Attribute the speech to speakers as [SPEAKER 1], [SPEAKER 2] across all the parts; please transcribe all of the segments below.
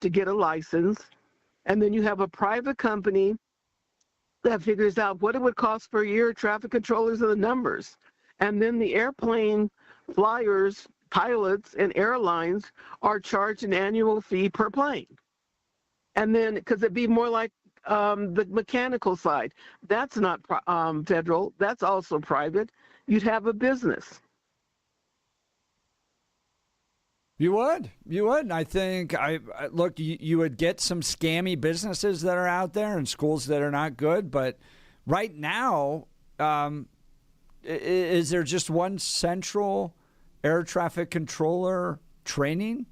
[SPEAKER 1] to get a license, and then you have a private company that figures out what it would cost per year, traffic controllers and the numbers. And then the airplane flyers, pilots, and airlines are charged an annual fee per plane. And then, because it'd be more like the mechanical side. That's not federal. That's also private. You'd have a business.
[SPEAKER 2] You would. And I think, look, you would get some scammy businesses that are out there and schools that are not good. But right now, is there just one central air traffic controller training?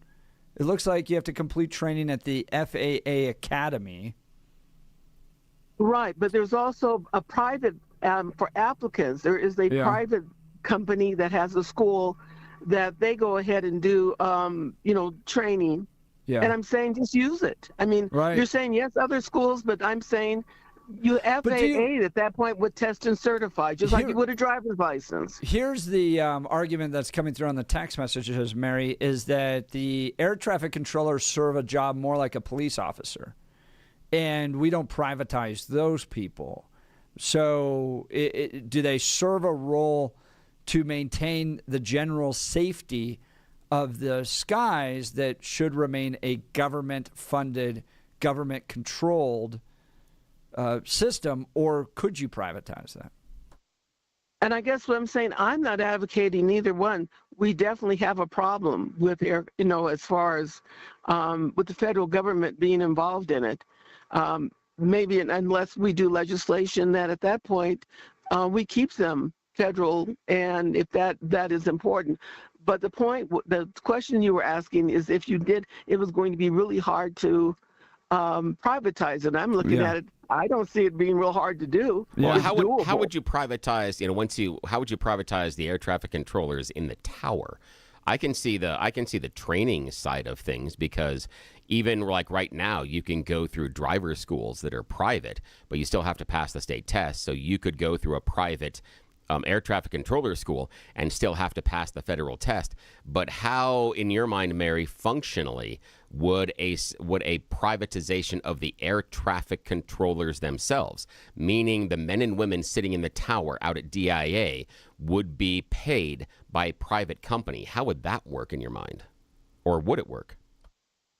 [SPEAKER 2] It looks like you have to complete training at the FAA Academy.
[SPEAKER 1] Right, but there's also a private, for applicants, there is a private company that has a school that they go ahead and do, training. Yeah. And I'm saying just use it. I mean, You're saying, yes, other schools, but I'm saying FAA at that point would test and certify, just like you would a driver's license.
[SPEAKER 2] Here's the argument that's coming through on the text messages, Mary, is that the air traffic controllers serve a job more like a police officer, and we don't privatize those people. So do they serve a role to maintain the general safety of the skies that should remain a government-funded, government-controlled system, or could you privatize that?
[SPEAKER 1] And I guess what I'm saying, I'm not advocating either one. We definitely have a problem with air, as far as with the federal government being involved in it. Maybe unless we do legislation that at that point we keep them federal, and if that is important. But the question you were asking is if you did, it was going to be really hard to privatize it. I'm looking at it. I don't see it being real hard to do.
[SPEAKER 3] Well, how would you privatize? How would you privatize the air traffic controllers in the tower? I can see the training side of things, because even like right now, you can go through driver schools that are private, but you still have to pass the state test. So you could go through a private air traffic controller school and still have to pass the federal test. But how, in your mind, Mary, functionally would a privatization of the air traffic controllers themselves, meaning the men and women sitting in the tower out at DIA, would be paid by a private company? How would that work in your mind? Or would it work?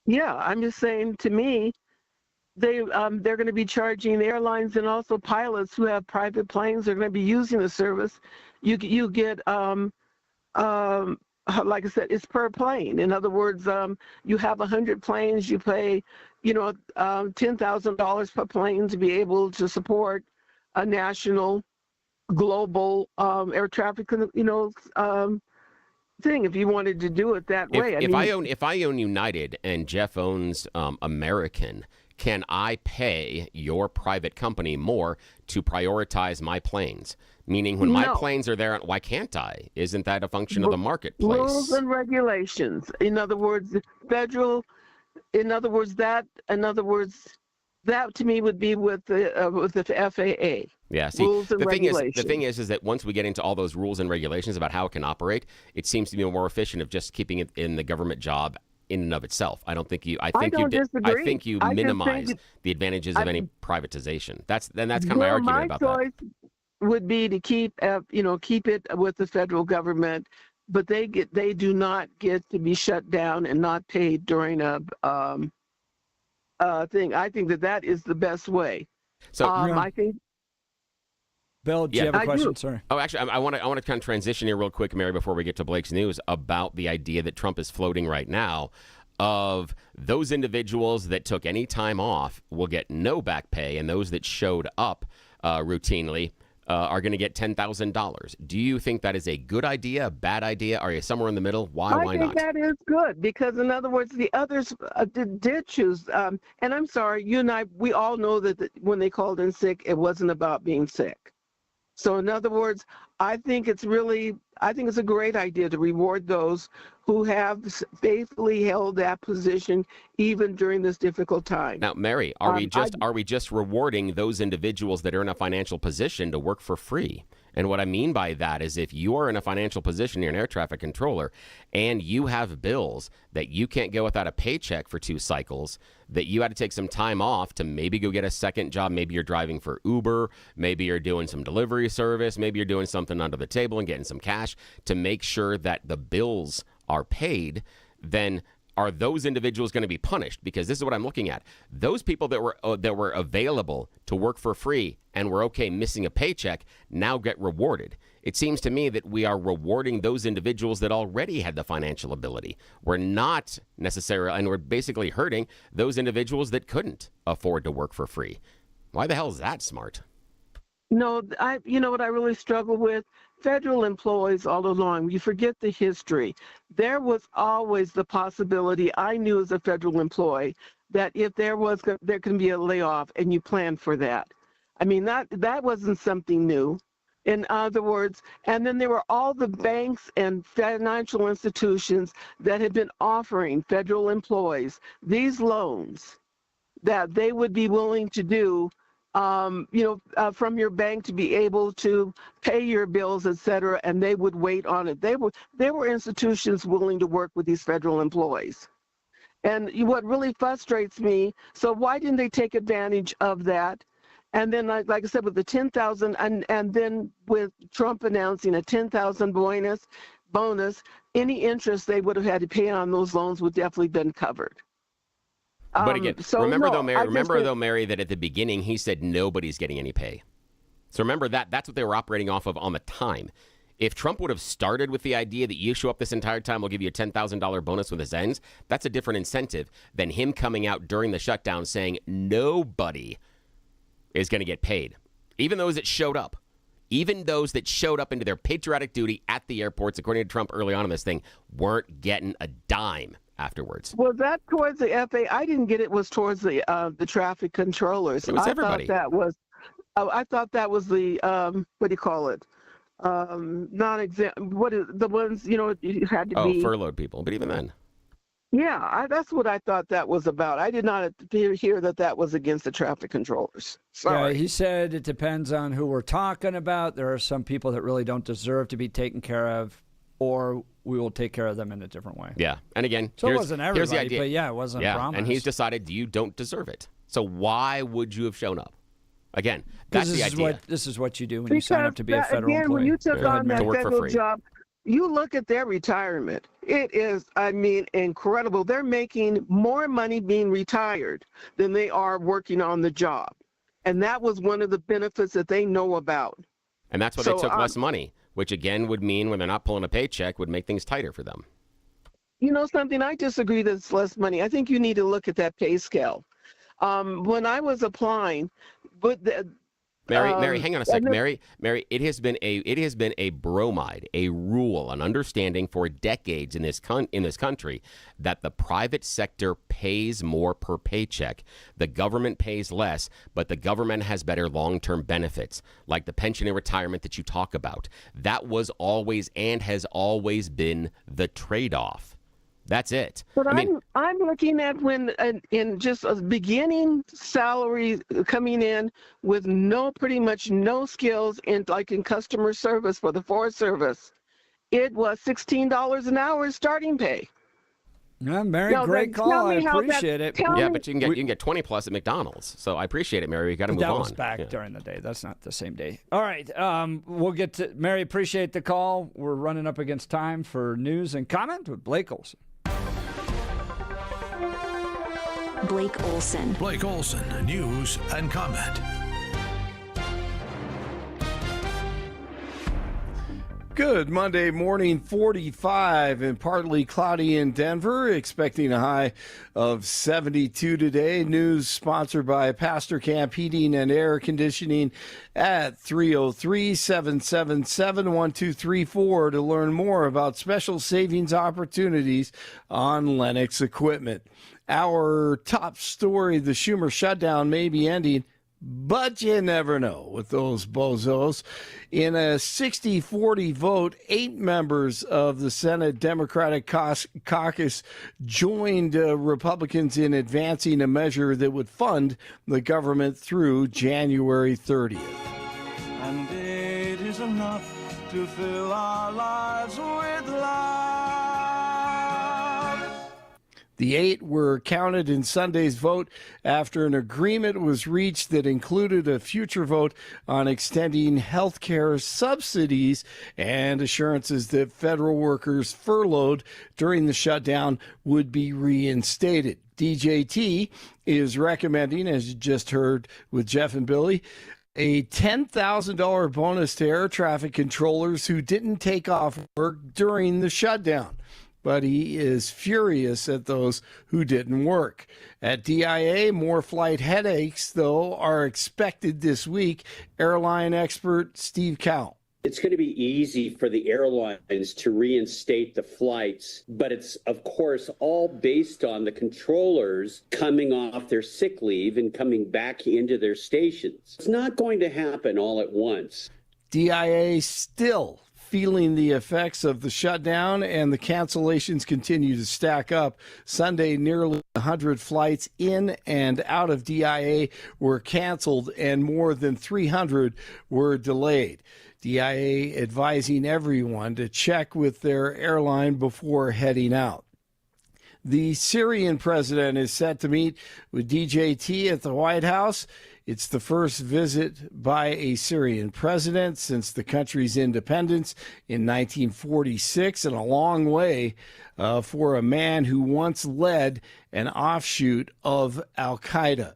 [SPEAKER 1] Yeah, I'm just saying, to me, they're going to be charging airlines and also pilots who have private planes. They're going to be using the service. You get like I said, it's per plane. In other words, you have 100 planes. You pay, $10,000 per plane to be able to support a national, global air traffic, thing. If you wanted to do it that way.
[SPEAKER 3] If I own United and Jeff owns American, can I pay your private company more to prioritize my planes? Meaning when my planes are there, why can't I? Isn't that a function of the marketplace?
[SPEAKER 1] Rules and regulations. In other words, that to me would be with the FAA.
[SPEAKER 3] Yeah, see,
[SPEAKER 1] rules and regulations.
[SPEAKER 3] The thing is that once we get into all those rules and regulations about how it can operate, it seems to be more efficient of just keepking it in the government job in and of itself. I think you minimize the advantages of any privatization. That's kind of my argument about that.
[SPEAKER 1] My choice would be to keep it with the federal government, but they do not get to be shut down and not paid during a thing. I think that is the best way.
[SPEAKER 3] So
[SPEAKER 1] I think.
[SPEAKER 2] Bill, do you have a question? Sorry.
[SPEAKER 3] Oh, actually, I want to kind of transition here real quick, Mary, before we get to Blake's news, about the idea that Trump is floating right now of those individuals that took any time off will get no back pay, and those that showed up routinely are going to get $10,000. Do you think that is a good idea, a bad idea? Are you somewhere in the middle? Why not? I think
[SPEAKER 1] that is good, because, in other words, the others did choose. And I'm sorry, you and I, we all know that when they called in sick, it wasn't about being sick. So in other words, I think it's a great idea to reward those who have faithfully held that position even during this difficult time.
[SPEAKER 3] Now, Mary, are we just rewarding those individuals that are in a financial position to work for free? And what I mean by that is if you are in a financial position, you're an air traffic controller, and you have bills that you can't go without a paycheck for 2 cycles, that you had to take some time off to maybe go get a second job. Maybe you're driving for Uber. Maybe you're doing some delivery service. Maybe you're doing something under the table and getting some cash to make sure that the bills are paid. Then are those individuals going to be punished? Because this is what I'm looking at. Those people that were available to work for free and were okay missing a paycheck now get rewarded. It seems to me that we are rewarding those individuals that already had the financial ability. We're not necessarily, and we're basically hurting those individuals that couldn't afford to work for free. Why the hell is that smart?
[SPEAKER 1] No, you know what I really struggle with? Federal employees all along, you forget the history. There was always the possibility, I knew as a federal employee, that if there can be a layoff and you plan for that. I mean, that wasn't something new. In other words, and then there were all the banks and financial institutions that had been offering federal employees these loans that they would be willing to do from your bank to be able to pay your bills, et cetera, and they would wait on it. There were institutions willing to work with these federal employees. And what really frustrates me, so why didn't they take advantage of that? And then, like I said, with the 10,000, and then with Trump announcing a 10,000 bonus, any interest they would have had to pay on those loans would definitely been covered.
[SPEAKER 3] But again, remember, Mary, that at the beginning he said nobody's getting any pay. So remember that's what they were operating off of on the time. If Trump would have started with the idea that you show up this entire time, we'll give you a $10,000 bonus when this ends, that's a different incentive than him coming out during the shutdown saying nobody is going to get paid. Even those that showed up. Even those that showed up into their patriotic duty at the airports, according to Trump early on in this thing, weren't getting a dime afterwards.
[SPEAKER 1] Was that towards the FAA? I didn't get it. Was towards the traffic controllers.
[SPEAKER 3] It was everybody.
[SPEAKER 1] I thought that was the what do you call it? Non-exempt. What is the ones you had to be
[SPEAKER 3] furloughed people? But even then.
[SPEAKER 1] Yeah, that's what I thought that was about. I did not hear that was against the traffic controllers. Sorry.
[SPEAKER 2] Yeah, he said it depends on who we're talking about. There are some people that really don't deserve to be taken care of, or we will take care of them in a different way.
[SPEAKER 3] Yeah, and again,
[SPEAKER 2] so it wasn't everybody,
[SPEAKER 3] here's the idea.
[SPEAKER 2] But yeah, it wasn't a promise.
[SPEAKER 3] And he's decided you don't deserve it. So why would you have shown up? Again, that's the idea.
[SPEAKER 2] This is what you do when you sign up to be a federal employee.
[SPEAKER 1] When you took on that federal job, you look at their retirement. It is, incredible. They're making more money being retired than they are working on the job. And that was one of the benefits that they know about.
[SPEAKER 3] And that's why they took less money, which again would mean when they're not pulling a paycheck would make things tighter for them.
[SPEAKER 1] You know something? I disagree that it's less money. I think you need to look at that pay scale. When I was applying, but
[SPEAKER 3] Mary, hang on a second. Mary, it has been a bromide, a rule, an understanding for decades in this country that the private sector pays more per paycheck. The government pays less, but the government has better long-term benefits, like the pension and retirement that you talk about. That was always and has always been the trade-off. That's it.
[SPEAKER 1] But I'm looking at when in just a beginning salary coming in with pretty much no skills in customer service for the Forest Service. It was $16 an hour starting pay.
[SPEAKER 2] Yeah, Mary, great call. I appreciate it.
[SPEAKER 3] Yeah, but you can get 20 plus at McDonald's. So I appreciate it, Mary. You got to move on.
[SPEAKER 2] That was back during the day. That's not the same day. All right, we'll get to Mary. Appreciate the call. We're running up against time for news and comment with Blake Olson.
[SPEAKER 4] Blake Olson.
[SPEAKER 5] Blake Olson, news and comment.
[SPEAKER 6] Good Monday morning, 45 and partly cloudy in Denver, expecting a high of 72 today. News sponsored by Pastor Camp Heating and Air Conditioning at 303-777-1234 to learn more about special savings opportunities on Lennox equipment. Our top story, the Schumer shutdown may be ending, But you never know with those bozos. In a 60-40 vote, 8 members of the Senate Democratic Caucus joined Republicans in advancing a measure that would fund the government through January 30th.
[SPEAKER 7] And it is enough to fill our lives with love.
[SPEAKER 6] The 8 were counted in Sunday's vote after an agreement was reached that included a future vote on extending health care subsidies and assurances that federal workers furloughed during the shutdown would be reinstated. DJT is recommending, as you just heard with Jeff and Billy, a $10,000 bonus to air traffic controllers who didn't take off work during the shutdown. But he is furious at those who didn't work. At DIA, more flight headaches, though, are expected this week. Airline expert Steve Cowell.
[SPEAKER 8] It's going to be easy for the airlines to reinstate the flights, but it's, of course, all based on the controllers coming off their sick leave and coming back into their stations. It's not going to happen all at once.
[SPEAKER 6] DIA still feeling the effects of the shutdown, and the cancellations continue to stack up. Sunday, nearly 100 flights in and out of DIA were canceled, and more than 300 were delayed. DIA advising everyone to check with their airline before heading out. The Syrian president is set to meet with DJT at the White House. It's the first visit by a Syrian president since the country's independence in 1946, and a long way for a man who once led an offshoot of al-Qaeda.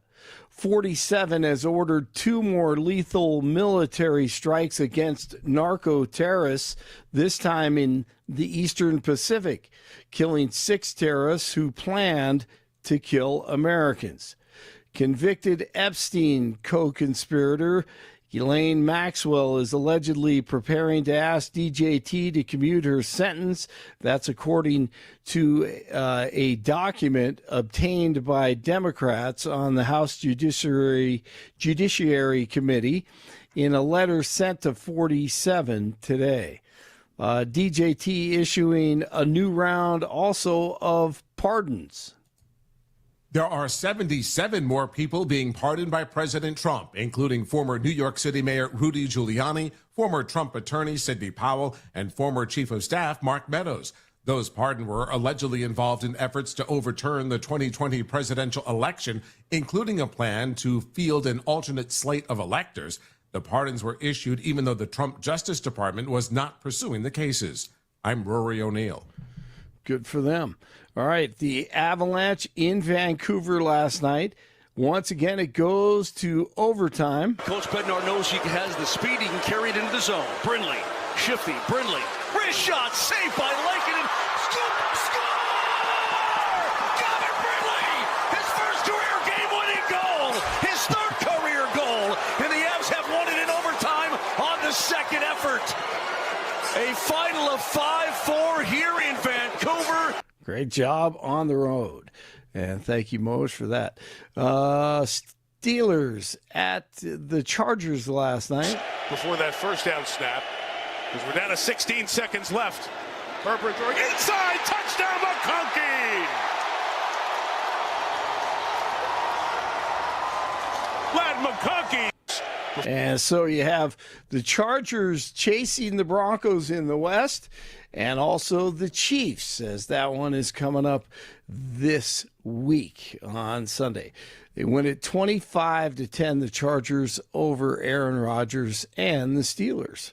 [SPEAKER 6] 47 has ordered 2 more lethal military strikes against narco-terrorists, this time in the Eastern Pacific, killing 6 terrorists who planned to kill Americans. Convicted Epstein co-conspirator Ghislaine Maxwell is allegedly preparing to ask DJT to commute her sentence. That's according to a document obtained by Democrats on the House Judiciary Committee in a letter sent to 47 today. DJT issuing a new round also of pardons.
[SPEAKER 9] There are 77 more people being pardoned by President Trump, including former New York City Mayor Rudy Giuliani, former Trump attorney Sidney Powell, and former Chief of Staff Mark Meadows. Those pardoned were allegedly involved in efforts to overturn the 2020 presidential election, including a plan to field an alternate slate of electors. The pardons were issued even though the Trump Justice Department was not pursuing the cases. I'm Rory O'Neill.
[SPEAKER 6] Good for them. All right, the Avalanche in Vancouver last night. Once again, it goes to overtime.
[SPEAKER 10] Coach Bednar knows he has the speed. He can carry it into the zone. Brindley, shifty, Brindley. Wrist shot, saved by Lankinen. Score! Gavin Brindley! His first career game-winning goal! His third career goal! And the Avs have won it in overtime on the second effort. A final of 5-4 here in Vancouver.
[SPEAKER 6] Great job on the road. And thank you, Moj, for that. Steelers at the Chargers last night.
[SPEAKER 11] Before that first down snap, because we're down to 16 seconds left. Herbert throwing inside, touchdown McConkey! Lad McConkey!
[SPEAKER 6] And so you have the Chargers chasing the Broncos in the West, and also the Chiefs, as that one is coming up this week on Sunday. They win it 25-10, the Chargers over Aaron Rodgers and the Steelers.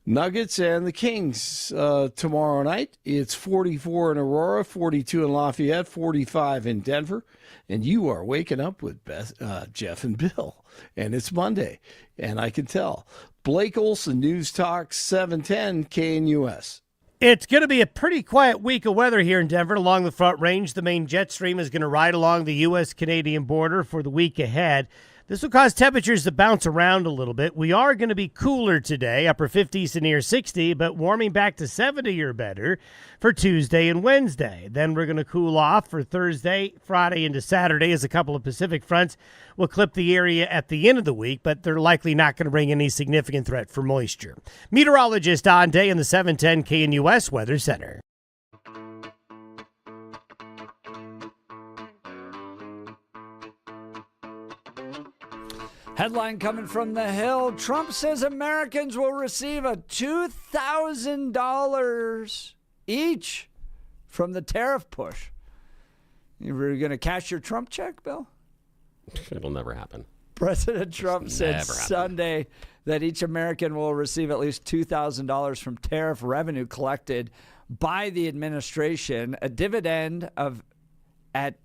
[SPEAKER 6] Nuggets and the Kings tomorrow night. It's 44 in Aurora, 42 in Lafayette, 45 in Denver. And you are waking up with Jeff and Bill. And it's Monday, and I can tell. Blake Olson, News Talk 710 KNUS.
[SPEAKER 12] It's going to be a pretty quiet week of weather here in Denver along the Front Range. The main jet stream is going to ride along the U.S.-Canadian border for the week ahead. This will cause temperatures to bounce around a little bit. We are going to be cooler today, upper 50s to near 60, but warming back to 70 or better for Tuesday and Wednesday. Then we're going to cool off for Thursday, Friday into Saturday as a couple of Pacific fronts will clip the area at the end of the week, but they're likely not going to bring any significant threat for moisture. Meteorologist Don Day in the 710 KNUS Weather Center.
[SPEAKER 2] Headline coming from the Hill. Trump says Americans will receive a $2,000 each from the tariff push. You were going to cash your Trump check, Bill?
[SPEAKER 3] It'll never happen.
[SPEAKER 2] President Trump said Sunday that each American will receive at least $2,000 from tariff revenue collected by the administration, a dividend of at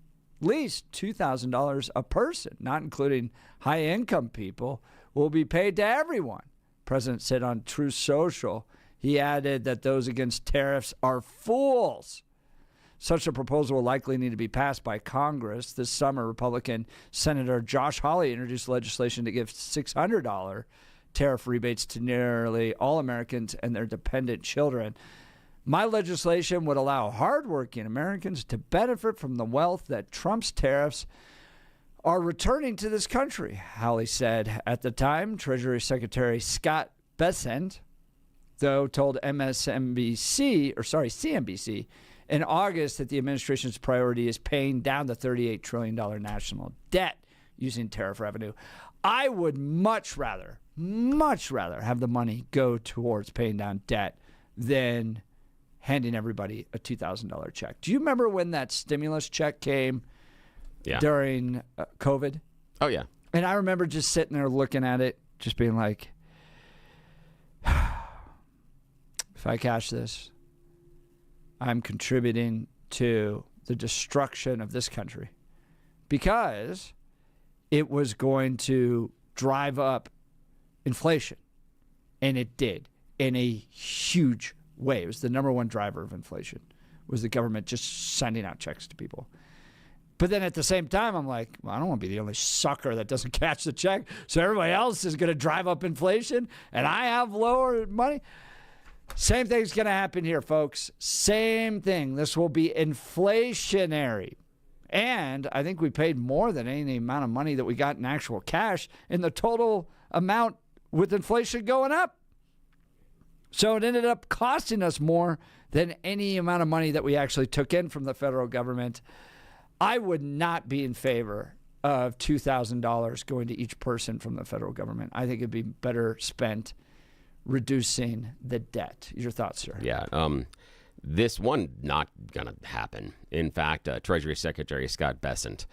[SPEAKER 2] least $2,000 a person, not including high-income people, will be paid to everyone. President said on Truth Social. He added that those against tariffs are fools. Such a proposal will likely need to be passed by Congress. This summer, Republican Senator Josh Hawley introduced legislation to give $600 tariff rebates to nearly all Americans and their dependent children. My legislation would allow hardworking Americans to benefit from the wealth that Trump's tariffs are returning to this country, Hawley said. At the time, Treasury Secretary Scott Bessent, though, told CNBC in August that the administration's priority is paying down the $38 trillion national debt using tariff revenue. I would much rather have the money go towards paying down debt than handing everybody a $2,000 check. Do you remember when that stimulus check came during COVID?
[SPEAKER 3] Oh, yeah.
[SPEAKER 2] And I remember just sitting there looking at it, just being like, if I cash this, I'm contributing to the destruction of this country, because it was going to drive up inflation. And it did, in a huge way. It was the number one driver of inflation, was the government just sending out checks to people. But then at the same time, I'm like, well, I don't want to be the only sucker that doesn't catch the check. So everybody else is going to drive up inflation and I have lower money. Same thing's going to happen here, folks. Same thing. This will be inflationary. And I think we paid more than any amount of money that we got in actual cash in the total amount with inflation going up. So it ended up costing us more than any amount of money that we actually took in from the federal government. I would not be in favor of $2,000 going to each person from the federal government. I think it'd be better spent reducing the debt. Your thoughts, sir?
[SPEAKER 3] Yeah. This one not going to happen. In fact, Treasury Secretary Scott Bessent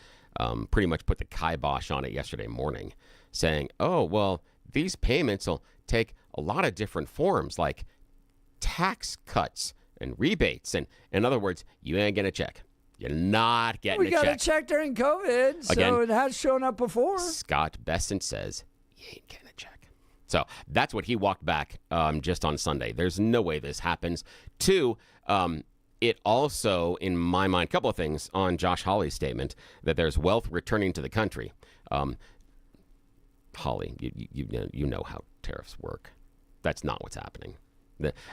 [SPEAKER 3] pretty much put the kibosh on it yesterday morning, saying, oh, well, these payments will take a lot of different forms, like tax cuts and rebates. And in other words, you ain't getting a check. You're not getting a check.
[SPEAKER 2] We got a check during COVID, so
[SPEAKER 3] Again,
[SPEAKER 2] it has shown up before.
[SPEAKER 3] Scott Bessent says, you ain't getting a check. So that's what he walked back just on Sunday. There's no way this happens. Two, it also, in my mind, a couple of things on Josh Hawley's statement that there's wealth returning to the country. Hawley, you know how tariffs work. That's not what's happening.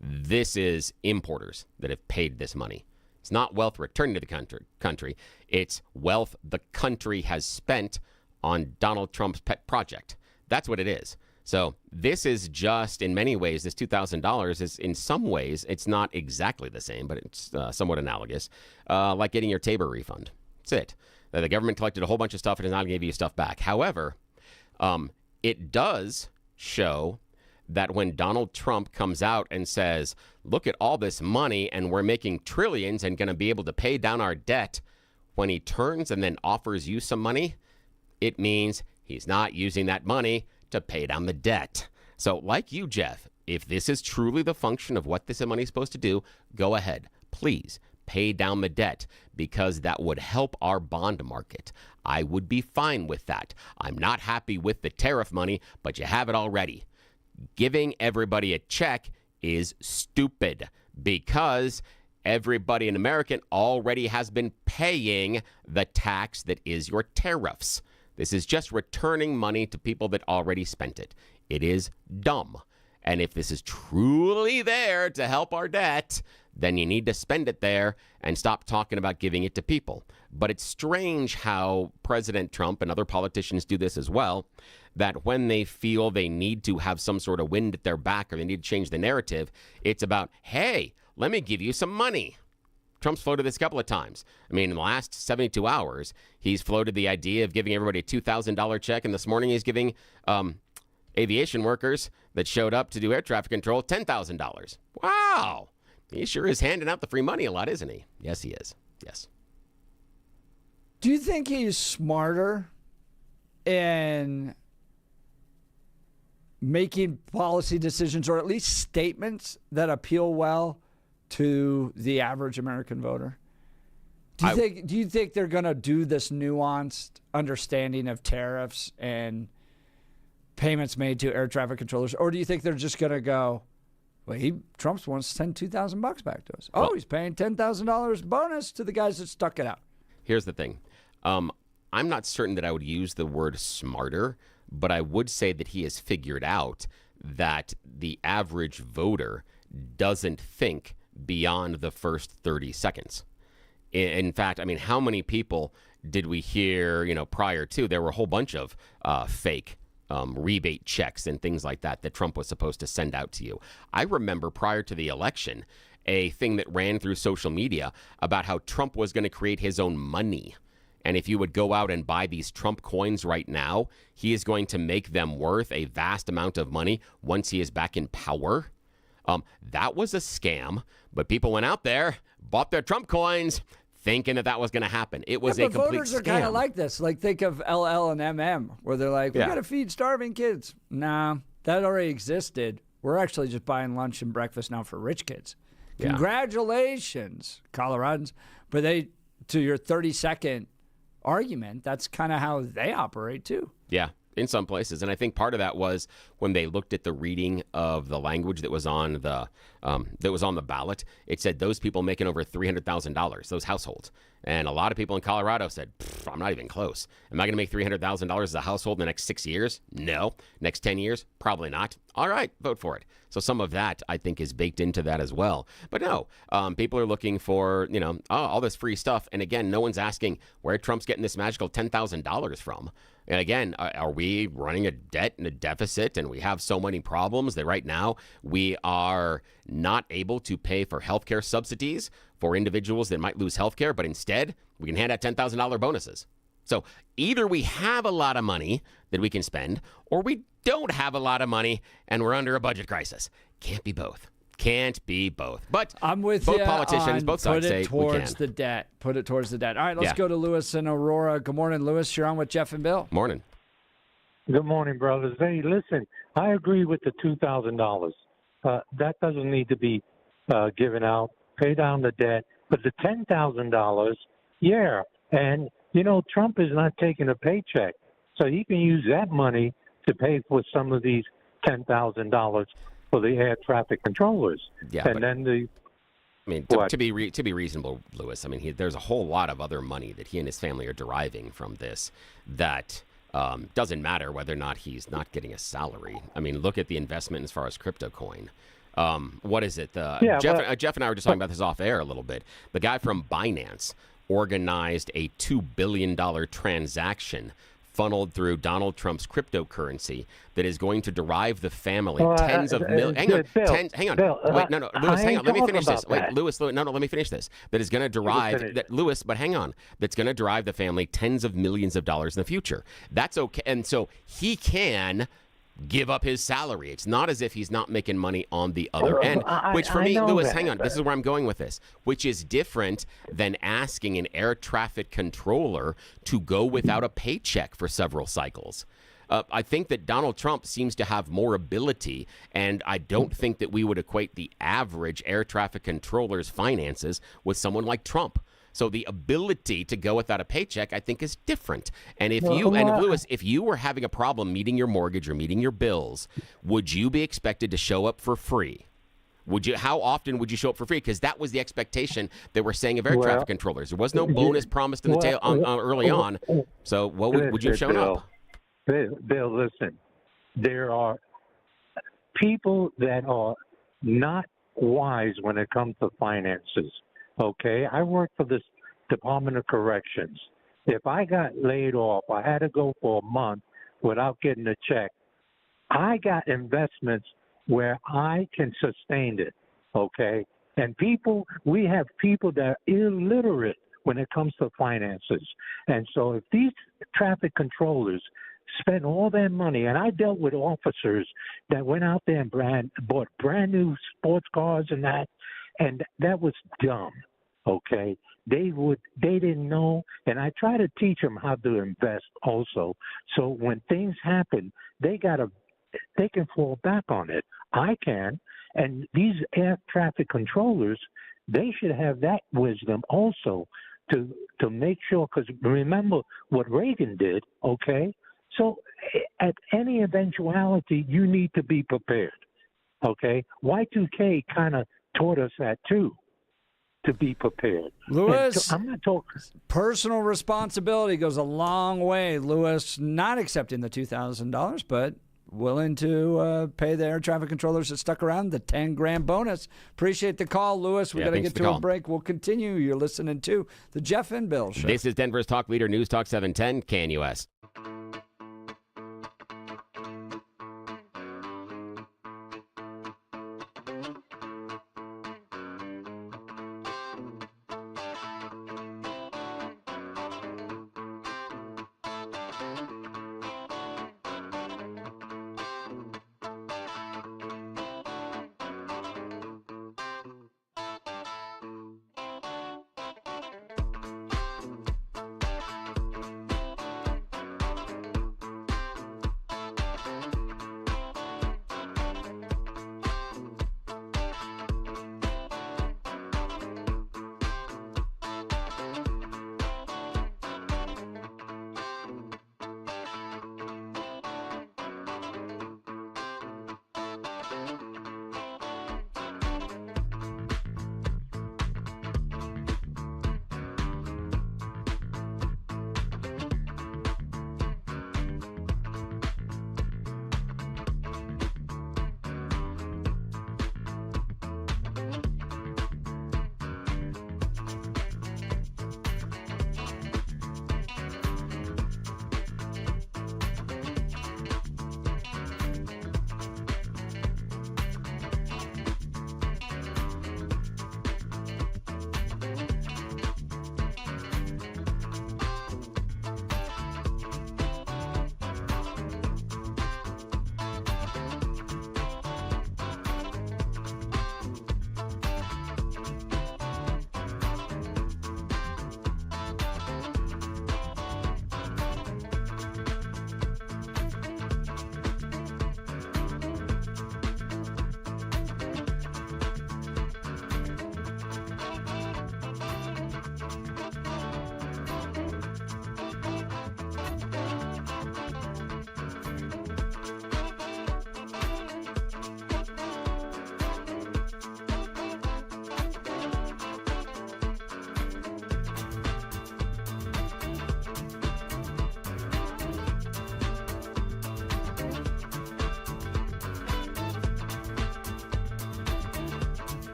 [SPEAKER 3] This is importers that have paid this money. It's not wealth returning to the country. It's wealth the country has spent on Donald Trump's pet project. That's what it is. So this is just, in many ways, this $2,000 is, in some ways, it's not exactly the same, but it's somewhat analogous, like getting your Tabor refund. That's it. The government collected a whole bunch of stuff and is not going to give you stuff back. However, it does show that when Donald Trump comes out and says, look at all this money and we're making trillions and going to be able to pay down our debt, when he turns and then offers you some money, it means he's not using that money to pay down the debt. So like you, Jeff, if this is truly the function of what this money is supposed to do, go ahead. Please pay down the debt, because that would help our bond market. I would be fine with that. I'm not happy with the tariff money, but you have it already. Giving everybody a check is stupid, because everybody in America already has been paying the tax that is your tariffs. This is just returning money to people that already spent it. It is dumb. And if this is truly there to help our debt, then you need to spend it there and stop talking about giving it to people. But it's strange how President Trump and other politicians do this as well, that when they feel they need to have some sort of wind at their back or they need to change the narrative, it's about, hey, let me give you some money. Trump's floated this a couple of times. I mean, in the last 72 hours, he's floated the idea of giving everybody a $2,000 check, and this morning he's giving aviation workers that showed up to do air traffic control $10,000. Wow. He sure is handing out the free money a lot, isn't he? Yes, he is. Yes.
[SPEAKER 2] Do you think he's smarter in making policy decisions or at least statements that appeal well to the average American voter? Do you think they're going to do this nuanced understanding of tariffs and payments made to air traffic controllers, or do you think they're just going to go, well, Trump's wants to send $2,000 back to us. Oh, well, he's paying $10,000 bonus to the guys that stuck it out.
[SPEAKER 3] Here's the thing. I'm not certain that I would use the word smarter, but I would say that he has figured out that the average voter doesn't think beyond the first 30 seconds. In fact, I mean, how many people did we hear, prior to? There were a whole bunch of fake rebate checks and things like that Trump was supposed to send out to you. I remember prior to the election, a thing that ran through social media about how Trump was going to create his own money. And if you would go out and buy these Trump coins right now, he is going to make them worth a vast amount of money once he is back in power. That was a scam, but people went out there, bought their Trump coins, thinking that was going to happen. It was a complete scam.
[SPEAKER 2] Voters are kind of like this. Like, think of LL and MM, where they're like, we got to feed starving kids. Nah, that already existed. We're actually just buying lunch and breakfast now for rich kids. Yeah. Congratulations, Coloradans. But to your 30-second argument, that's kind of how they operate too.
[SPEAKER 3] Yeah, in some places. And I think part of that was when they looked at the reading of the language that was on the ballot. It said those people making over $300,000, those households. And a lot of people in Colorado said, I'm not even close. Am I going to make $300,000 as a household in the next 6 years? No. Next 10 years? Probably not. All right, vote for it. So some of that, I think, is baked into that as well. But no, people are looking for, all this free stuff. And again, no one's asking where Trump's getting this magical $10,000 from. And again, are we running a debt and a deficit and we have so many problems that right now we are not able to pay for healthcare subsidies for individuals that might lose healthcare, but instead we can hand out $10,000 bonuses. So either we have a lot of money that we can spend or we don't have a lot of money and we're under a budget crisis. Can't be both. Can't be both. But
[SPEAKER 2] I'm with
[SPEAKER 3] both
[SPEAKER 2] you
[SPEAKER 3] politicians, both sides say we can.
[SPEAKER 2] Put it towards the debt. Put it towards the debt. All right, let's go to Lewis and Aurora. Good morning, Lewis. You're on with Jeff and Bill.
[SPEAKER 3] Morning.
[SPEAKER 13] Good morning, brothers. Hey, listen, I agree with the $2,000. That doesn't need to be given out. Pay down the debt. But the $10,000, yeah. And, Trump is not taking a paycheck. So he can use that money to pay for some of these $10,000 for the air traffic controllers.
[SPEAKER 3] Yeah,
[SPEAKER 13] and then
[SPEAKER 3] to be reasonable, Lewis, I mean, there's a whole lot of other money that he and his family are deriving from this that doesn't matter whether or not he's not getting a salary. I mean, look at the investment as far as crypto coin. What is it? Jeff and I were just talking about this off air a little bit. The guy from Binance organized a $2 billion transaction funneled through Donald Trump's cryptocurrency that is going to derive the family tens of millions. Hang on. Wait, no, Lewis, hang on. Let me finish this. Wait, Lewis, no, let me finish this. That is going to derive, Lewis, but hang on. That's going to derive the family tens of millions of dollars in the future. That's okay. And so he can give up his salary. It's not as if he's not making money on the other end, which for me, Lewis, hang on, this is where I'm going with this, which is different than asking an air traffic controller to go without a paycheck for several cycles. I think that Donald Trump seems to have more ability, and I don't think that we would equate the average air traffic controller's finances with someone like Trump. So the ability to go without a paycheck, I think, is different. And Lewis, if you were having a problem meeting your mortgage or meeting your bills, would you be expected to show up for free? How often would you show up for free? Because that was the expectation they were saying of air traffic controllers. There was no bonus promised in the tail early on. So what would you have shown up?
[SPEAKER 13] Bill, listen. There are people that are not wise when it comes to finances. Okay, I work for this Department of Corrections. If I got laid off, I had to go for a month without getting a check. I got investments where I can sustain it, okay? And we have people that are illiterate when it comes to finances. And so if these traffic controllers spend all their money, and I dealt with officers that went out there and bought brand new sports cars and that was dumb, okay? They didn't know, and I try to teach them how to invest also. So when things happen, they can fall back on it. I can. And these air traffic controllers, they should have that wisdom also to make sure, because remember what Reagan did, okay? So at any eventuality, you need to be prepared, okay? Y2K kind of taught us that too, to be prepared.
[SPEAKER 2] Lewis,
[SPEAKER 13] I'm not talking.
[SPEAKER 2] Personal responsibility goes a long way. Lewis, not accepting the $2,000, but willing to pay the air traffic controllers that stuck around the $10,000 bonus. Appreciate the call, Lewis. We got to get to a break. We'll continue. You're listening to the Jeff and Bill Show.
[SPEAKER 3] This is Denver's Talk Leader, News Talk 710, KNUS.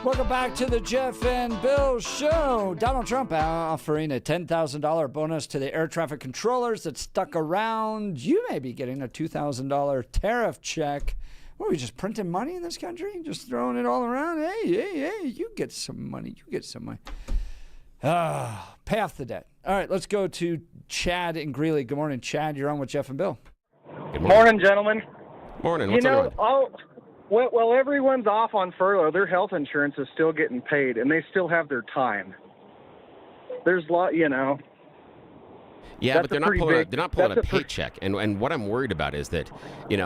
[SPEAKER 2] Welcome back to the Jeff and Bill Show. Donald Trump offering a $10,000 bonus to the air traffic controllers that stuck around. You may be getting a $2,000 tariff check. What, are we just printing money in this country? Just throwing it all around? Hey, you get some money. You get some money. Pay off the debt. All right, let's go to Chad in Greeley. Good morning, Chad. You're on with Jeff and Bill.
[SPEAKER 3] Good morning.
[SPEAKER 14] Morning, gentlemen.
[SPEAKER 3] Morning. What's on?
[SPEAKER 14] Well, everyone's off on furlough. Their health insurance is still getting paid, and they still have their time. There's a lot,
[SPEAKER 3] Yeah, but they're not pulling a paycheck. And what I'm worried about is that, we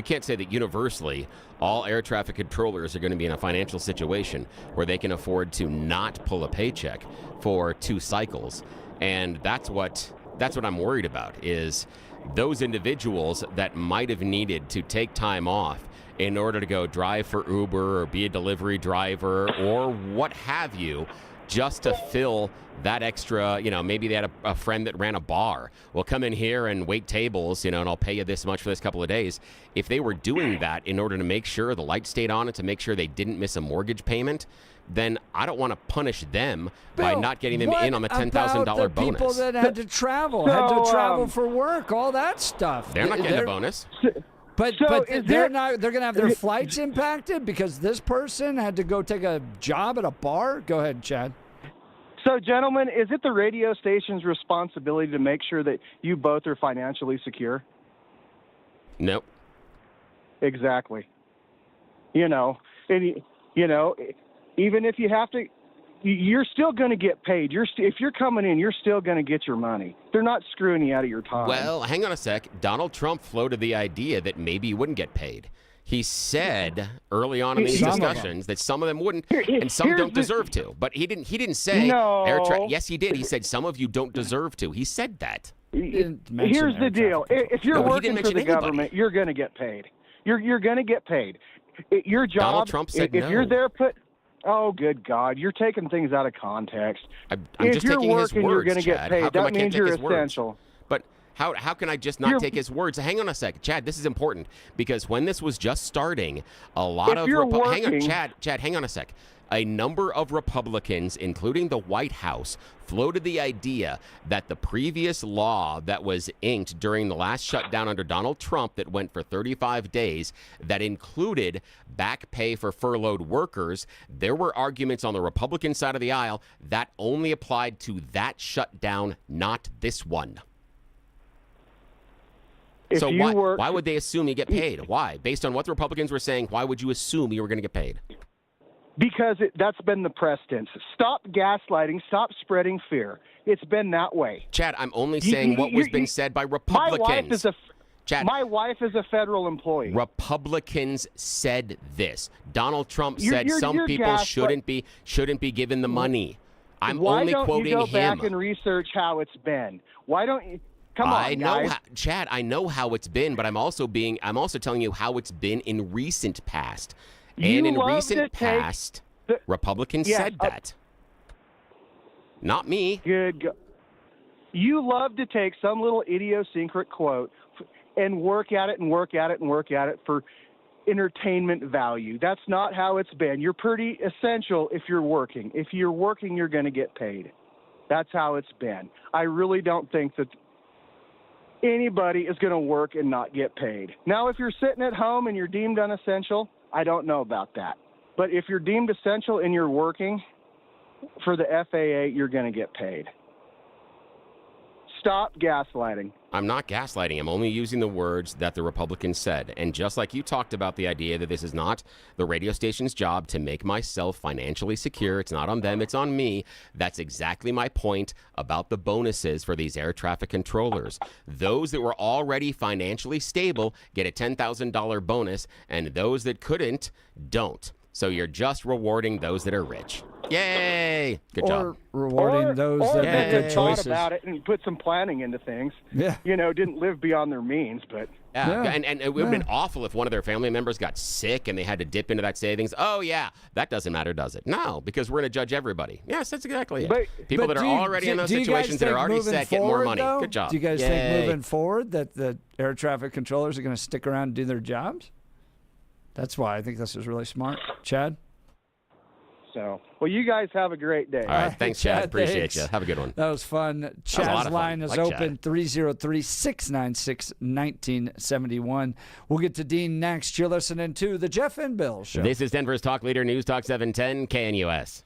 [SPEAKER 3] can't say that universally all air traffic controllers are going to be in a financial situation where they can afford to not pull a paycheck for 2 cycles. And that's what I'm worried about is those individuals that might have needed to take time off in order to go drive for Uber or be a delivery driver or what have you, just to fill that extra, maybe they had a friend that ran a bar. Well, come in here and wait tables, and I'll pay you this much for this couple of days. If they were doing that in order to make sure the light stayed on and to make sure they didn't miss a mortgage payment, then I don't want to punish them by not getting them in on the $10,000 bonus.
[SPEAKER 2] People that had to travel, for work, all that stuff.
[SPEAKER 3] They're not getting a bonus.
[SPEAKER 2] But they're going to have their flights impacted because this person had to go take a job at a bar? Go ahead, Chad.
[SPEAKER 14] So, gentlemen, is it the radio station's responsibility to make sure that you both are financially secure?
[SPEAKER 3] Nope.
[SPEAKER 14] Exactly. Even if you have to, you're still going to get paid. If you're coming in, you're still going to get your money. They're not screwing you out of your time.
[SPEAKER 3] Well, hang on a sec. Donald Trump floated the idea that maybe you wouldn't get paid. He said early on in these discussions that some of them wouldn't, and some don't deserve to. But he didn't say.
[SPEAKER 14] No.
[SPEAKER 3] Yes, he did. He said some of you don't deserve to. He said that.
[SPEAKER 14] Here's the deal: if you're working for the government, you're going to get paid. You're going to get paid. Your job.
[SPEAKER 3] Donald Trump said
[SPEAKER 14] if
[SPEAKER 3] no.
[SPEAKER 14] you're there, oh, good God! You're taking things out of context.
[SPEAKER 3] I'm
[SPEAKER 14] if
[SPEAKER 3] just
[SPEAKER 14] you're
[SPEAKER 3] taking
[SPEAKER 14] working,
[SPEAKER 3] his words,
[SPEAKER 14] you're going to get
[SPEAKER 3] Chad.
[SPEAKER 14] paid.
[SPEAKER 3] How come
[SPEAKER 14] That
[SPEAKER 3] I can't
[SPEAKER 14] means
[SPEAKER 3] take
[SPEAKER 14] you're
[SPEAKER 3] his words?
[SPEAKER 14] essential.
[SPEAKER 3] But how can I just not take his words? Hang on a sec, Chad. This is important because when this was just starting, a lot of hang on, Chad. Hang on a sec. A number of Republicans, including the White House, floated the idea that the previous law that was inked during the last shutdown under Donald Trump that went for 35 days that included back pay for furloughed workers, there were arguments on the Republican side of the aisle that only applied to that shutdown, not this one. So why would they assume you get paid? Why? Based on what the Republicans were saying, why would you assume you were going to get paid?
[SPEAKER 14] Because that's been the precedent. Stop gaslighting. Stop spreading fear. It's been that way.
[SPEAKER 3] Chad, I'm only saying what was being said by Republicans.
[SPEAKER 14] My wife is a federal employee.
[SPEAKER 3] Republicans said this. Donald Trump said some people shouldn't be given the money. I'm only quoting him.
[SPEAKER 14] Why don't you go back and research how it's been? Why don't you? Come on, guys.
[SPEAKER 3] Chad, I know how it's been, but I'm also telling you how it's been in recent past. And in recent past, Republicans said that. Not me.
[SPEAKER 14] Good. You love to take some little idiosyncratic quote and work at it and work at it and work at it for entertainment value. That's not how it's been. You're pretty essential if you're working. If you're working, you're going to get paid. That's how it's been. I really don't think that anybody is going to work and not get paid. Now, if you're sitting at home and you're deemed unessential, I don't know about that. But if you're deemed essential and you're working for the FAA, you're going to get paid. Stop gaslighting.
[SPEAKER 3] I'm not gaslighting. I'm only using the words that the Republicans said. And just like you talked about the idea that this is not the radio station's job to make myself financially secure, it's not on them, it's on me. That's exactly my point about the bonuses for these air traffic controllers. Those that were already financially stable get a $10,000 bonus, and those that couldn't don't. So you're just rewarding those that are rich. Yay! Good job.
[SPEAKER 2] Rewarding those that make good choices.
[SPEAKER 14] Thought about it and put some planning into things.
[SPEAKER 2] Yeah.
[SPEAKER 14] Didn't live beyond their means, but.
[SPEAKER 3] Yeah. And it would have been awful if one of their family members got sick and they had to dip into that savings. Oh, yeah. That doesn't matter, does it? No, because we're going to judge everybody. Yes, that's exactly it. People that are already in those situations that are already set get more money.
[SPEAKER 2] Though?
[SPEAKER 3] Good job.
[SPEAKER 2] Do you guys think moving forward that the air traffic controllers are going to stick around and do their jobs? That's why I think this is really smart. Chad?
[SPEAKER 14] So, well, you guys have a great day.
[SPEAKER 3] All right. Thanks, Chad. Appreciate
[SPEAKER 2] thanks.
[SPEAKER 3] you. Have a good one.
[SPEAKER 2] That was fun.
[SPEAKER 3] That was a lot
[SPEAKER 2] Chad's
[SPEAKER 3] of
[SPEAKER 2] line
[SPEAKER 3] fun.
[SPEAKER 2] is
[SPEAKER 3] Like
[SPEAKER 2] open,
[SPEAKER 3] Chad.
[SPEAKER 2] 303-696-1971. We'll get to Dean next. You're listening to The Jeff and Bill Show.
[SPEAKER 3] This is Denver's Talk Leader, News Talk 710 KNUS.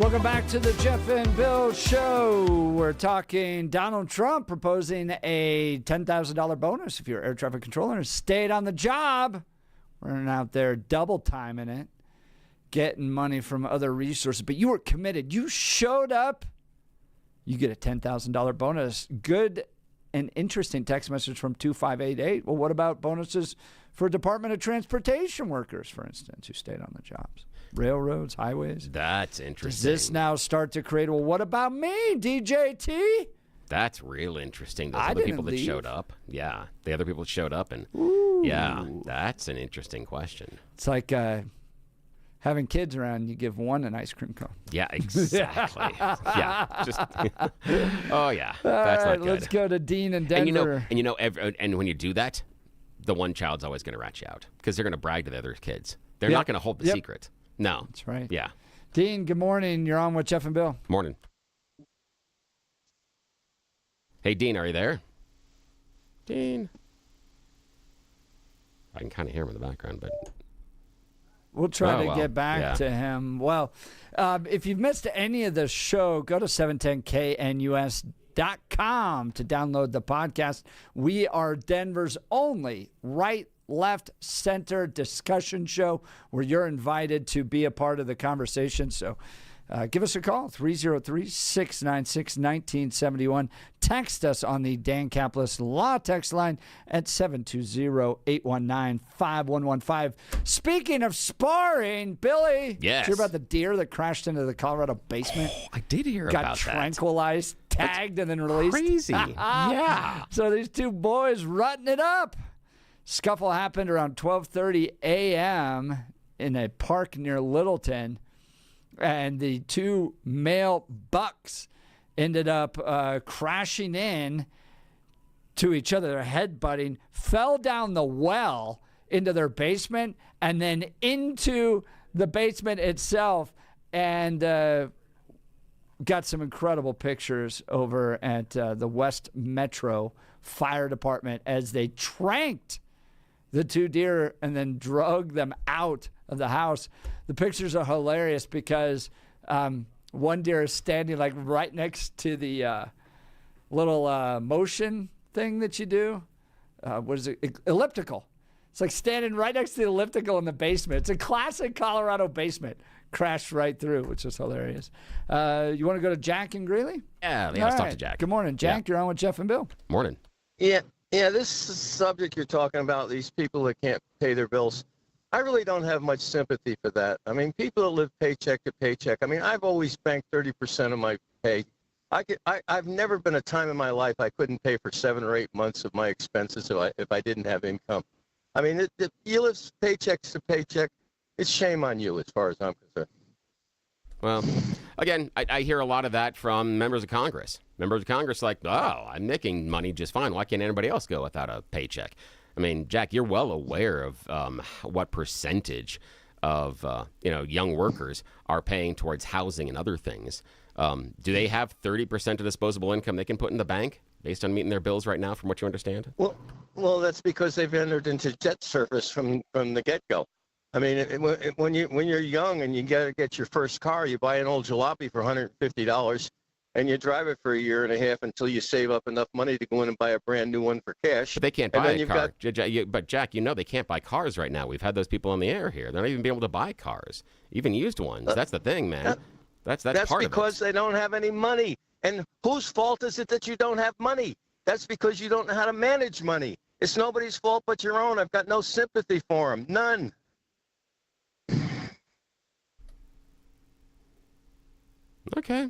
[SPEAKER 2] Welcome back to the Jeff and Bill Show. We're talking Donald Trump proposing a $10,000 bonus if you're air traffic controller and stayed on the job. We're out there double timing it, getting money from other resources. But you were committed. You showed up. You get a $10,000 bonus. Good and interesting text message from 2588. Well, what about bonuses for Department of Transportation workers, for instance, who stayed on the jobs? railroads, highways.
[SPEAKER 3] That's interesting.
[SPEAKER 2] Does this now start to create, well, what about me, DJT?
[SPEAKER 3] That's real interesting. Those
[SPEAKER 2] I
[SPEAKER 3] other
[SPEAKER 2] didn't
[SPEAKER 3] people that
[SPEAKER 2] leave.
[SPEAKER 3] showed up. Yeah, the other people that showed up. And yeah, that's an interesting question.
[SPEAKER 2] It's like having kids around, you give one an ice cream cone.
[SPEAKER 3] Yeah, exactly. yeah, just oh yeah,
[SPEAKER 2] All
[SPEAKER 3] that's
[SPEAKER 2] right,
[SPEAKER 3] not good.
[SPEAKER 2] let's go to Dean in Denver.
[SPEAKER 3] And when you do that, the one child's always going to rat you out because they're going to brag to the other kids. They're
[SPEAKER 2] Yep.
[SPEAKER 3] not going to hold the
[SPEAKER 2] Yep.
[SPEAKER 3] secret. No,
[SPEAKER 2] That's right.
[SPEAKER 3] Yeah.
[SPEAKER 2] Dean, good morning. You're on with Jeff and Bill.
[SPEAKER 3] Morning. Hey, Dean, are you there? Dean. I can kind of hear him in the background, but
[SPEAKER 2] We'll try to get back
[SPEAKER 3] yeah.
[SPEAKER 2] to him. Well, if you've missed any of the show, go to 710knus.com to download the podcast. We are Denver's only right, left, center discussion show where you're invited to be a part of the conversation. So give us a call, 303-696-1971. Text us on the Dan Caplis Law text line at 720-819-5115. Speaking of sparring, Billy,
[SPEAKER 3] Yes.
[SPEAKER 2] did you hear about the deer that crashed into the Colorado basement?
[SPEAKER 3] I did hear
[SPEAKER 2] Got
[SPEAKER 3] about that.
[SPEAKER 2] tranquilized, tagged, and then released.
[SPEAKER 3] Crazy. Yeah.
[SPEAKER 2] So these two boys rutting it up. Scuffle happened around 12:30 a.m. in a park near Littleton. And the two male bucks ended up crashing in to each other, their head butting, fell down the well into their basement, and then into the basement itself, and got some incredible pictures over at the West Metro Fire Department as they tranked the two deer and then drug them out of the house. The pictures are hilarious because one deer is standing like right next to the little motion thing that you do. What is it? Elliptical. It's like standing right next to the elliptical in the basement. It's a classic Colorado basement. Crashed right through, which is hilarious. You want to go to Jack and Greeley?
[SPEAKER 3] Yeah, let's talk to Jack.
[SPEAKER 2] Good morning, Jack. You're on with Jeff and Bill.
[SPEAKER 3] Morning.
[SPEAKER 15] Yeah, this subject you're talking about, these people that can't pay their bills, I really don't have much sympathy for that. I mean, people that live paycheck to paycheck. I mean, I've always banked 30% of my pay. I've never been a time in my life I couldn't pay for 7 or 8 months of my expenses if I didn't have income. I mean, you live paychecks to paycheck. It's shame on you as far as I'm concerned.
[SPEAKER 3] Well, again, I hear a lot of that from members of Congress. Members of Congress like, oh, I'm making money just fine. Why can't anybody else go without a paycheck? I mean, Jack, you're well aware of what percentage of young workers are paying towards housing and other things. Do they have 30% of disposable income they can put in the bank based on meeting their bills right now, from what you understand?
[SPEAKER 15] Well, that's because they've entered into debt service from the get-go. I mean, when you're young and you get your first car, you buy an old jalopy for $150, and you drive it for a year and a half until you save up enough money to go in and buy a brand new one for cash.
[SPEAKER 3] But they can't buy a car. But Jack, they can't buy cars right now. We've had those people on the air here. They're not even be able to buy cars, even used ones. That's the thing, man. That's part of it.
[SPEAKER 15] That's because they don't have any money. And whose fault is it that you don't have money? That's because you don't know how to manage money. It's nobody's fault but your own. I've got no sympathy for them. None.
[SPEAKER 3] Okay,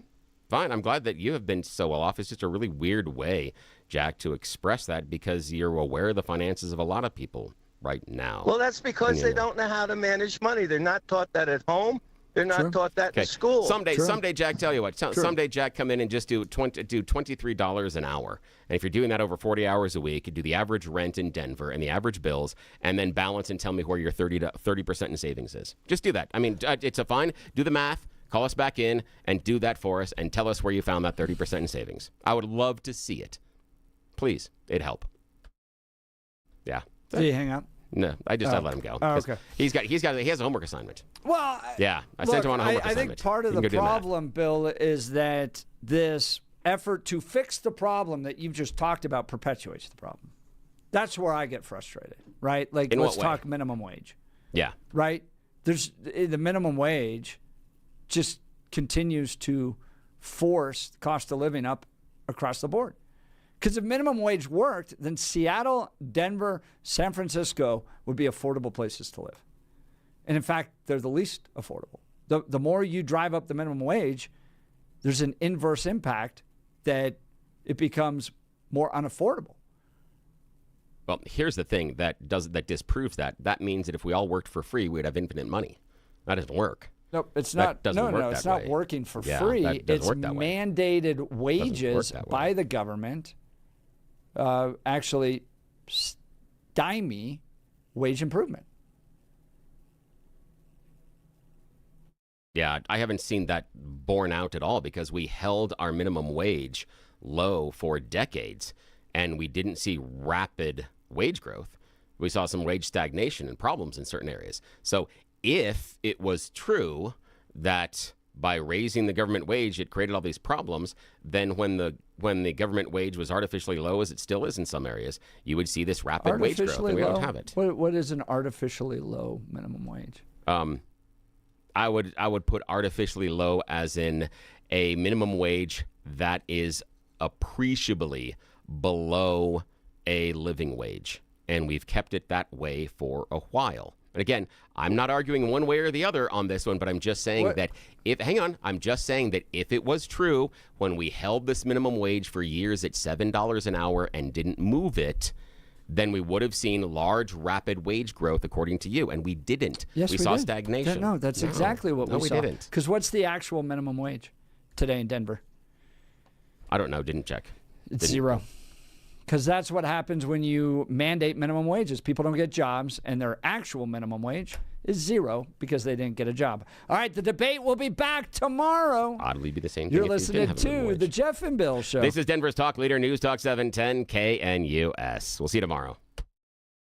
[SPEAKER 3] fine. I'm glad that you have been so well off. It's just a really weird way, Jack, to express that because you're aware of the finances of a lot of people right now.
[SPEAKER 15] Well, that's because they don't know how to manage money. They're not taught that at home. They're not taught that in school.
[SPEAKER 3] Someday, Jack, tell you what. Someday, Jack, come in and just do $23 an hour. And if you're doing that over 40 hours a week, you do the average rent in Denver and the average bills, and then balance and tell me where your 30% in savings is. Just do that. I mean, it's a fine. Do the math. Call us back in and do that for us and tell us where you found that 30% in savings. I would love to see it. Please, it'd help. Yeah.
[SPEAKER 2] Did he hang up?
[SPEAKER 3] No, I let him go.
[SPEAKER 2] Oh, okay.
[SPEAKER 3] He has a homework assignment.
[SPEAKER 2] Well,
[SPEAKER 3] yeah, I sent him on a homework assignment.
[SPEAKER 2] I think part of the problem, Bill, is that this effort to fix the problem that you've just talked about perpetuates the problem. That's where I get frustrated, right? Like, let's talk minimum wage.
[SPEAKER 3] Yeah.
[SPEAKER 2] Right? There's the minimum wage just continues to force the cost of living up across the board. Because if minimum wage worked, then Seattle, Denver, San Francisco would be affordable places to live. And in fact, they're the least affordable. The more you drive up the minimum wage, there's an inverse impact that it becomes more unaffordable.
[SPEAKER 3] Well, here's the thing that disproves that. That means that if we all worked for free, we'd have infinite money. That doesn't work.
[SPEAKER 2] No, it's not. It's not working for free. It's mandated wages by the government. Actually, stymie wage improvement.
[SPEAKER 3] Yeah, I haven't seen that borne out at all because we held our minimum wage low for decades, and we didn't see rapid wage growth. We saw some wage stagnation and problems in certain areas. So if it was true that by raising the government wage, it created all these problems, then when the government wage was artificially low, as it still is in some areas, you would see this rapid wage growth, and we don't have it.
[SPEAKER 2] What is an artificially low minimum wage?
[SPEAKER 3] I would put artificially low as in a minimum wage that is appreciably below a living wage, and we've kept it that way for a while. And again, I'm not arguing one way or the other on this one, but I'm just saying that I'm just saying that if it was true when we held this minimum wage for years at $7 an hour and didn't move it, then we would have seen large, rapid wage growth, according to you, and we didn't.
[SPEAKER 2] Yes,
[SPEAKER 3] we saw stagnation.
[SPEAKER 2] No, that's exactly what we saw.
[SPEAKER 3] No, we didn't.
[SPEAKER 2] Because what's the actual minimum wage today in Denver?
[SPEAKER 3] I don't know. Didn't check.
[SPEAKER 2] It's zero. Because that's what happens when you mandate minimum wages. People don't get jobs, and their actual minimum wage is zero because they didn't get a job. All right, the debate will be back tomorrow.
[SPEAKER 3] Oddly be the same thing.
[SPEAKER 2] You're listening to the Jeff and Bill Show.
[SPEAKER 3] This is Denver's Talk Leader, News Talk 710 KNUS. We'll see you tomorrow.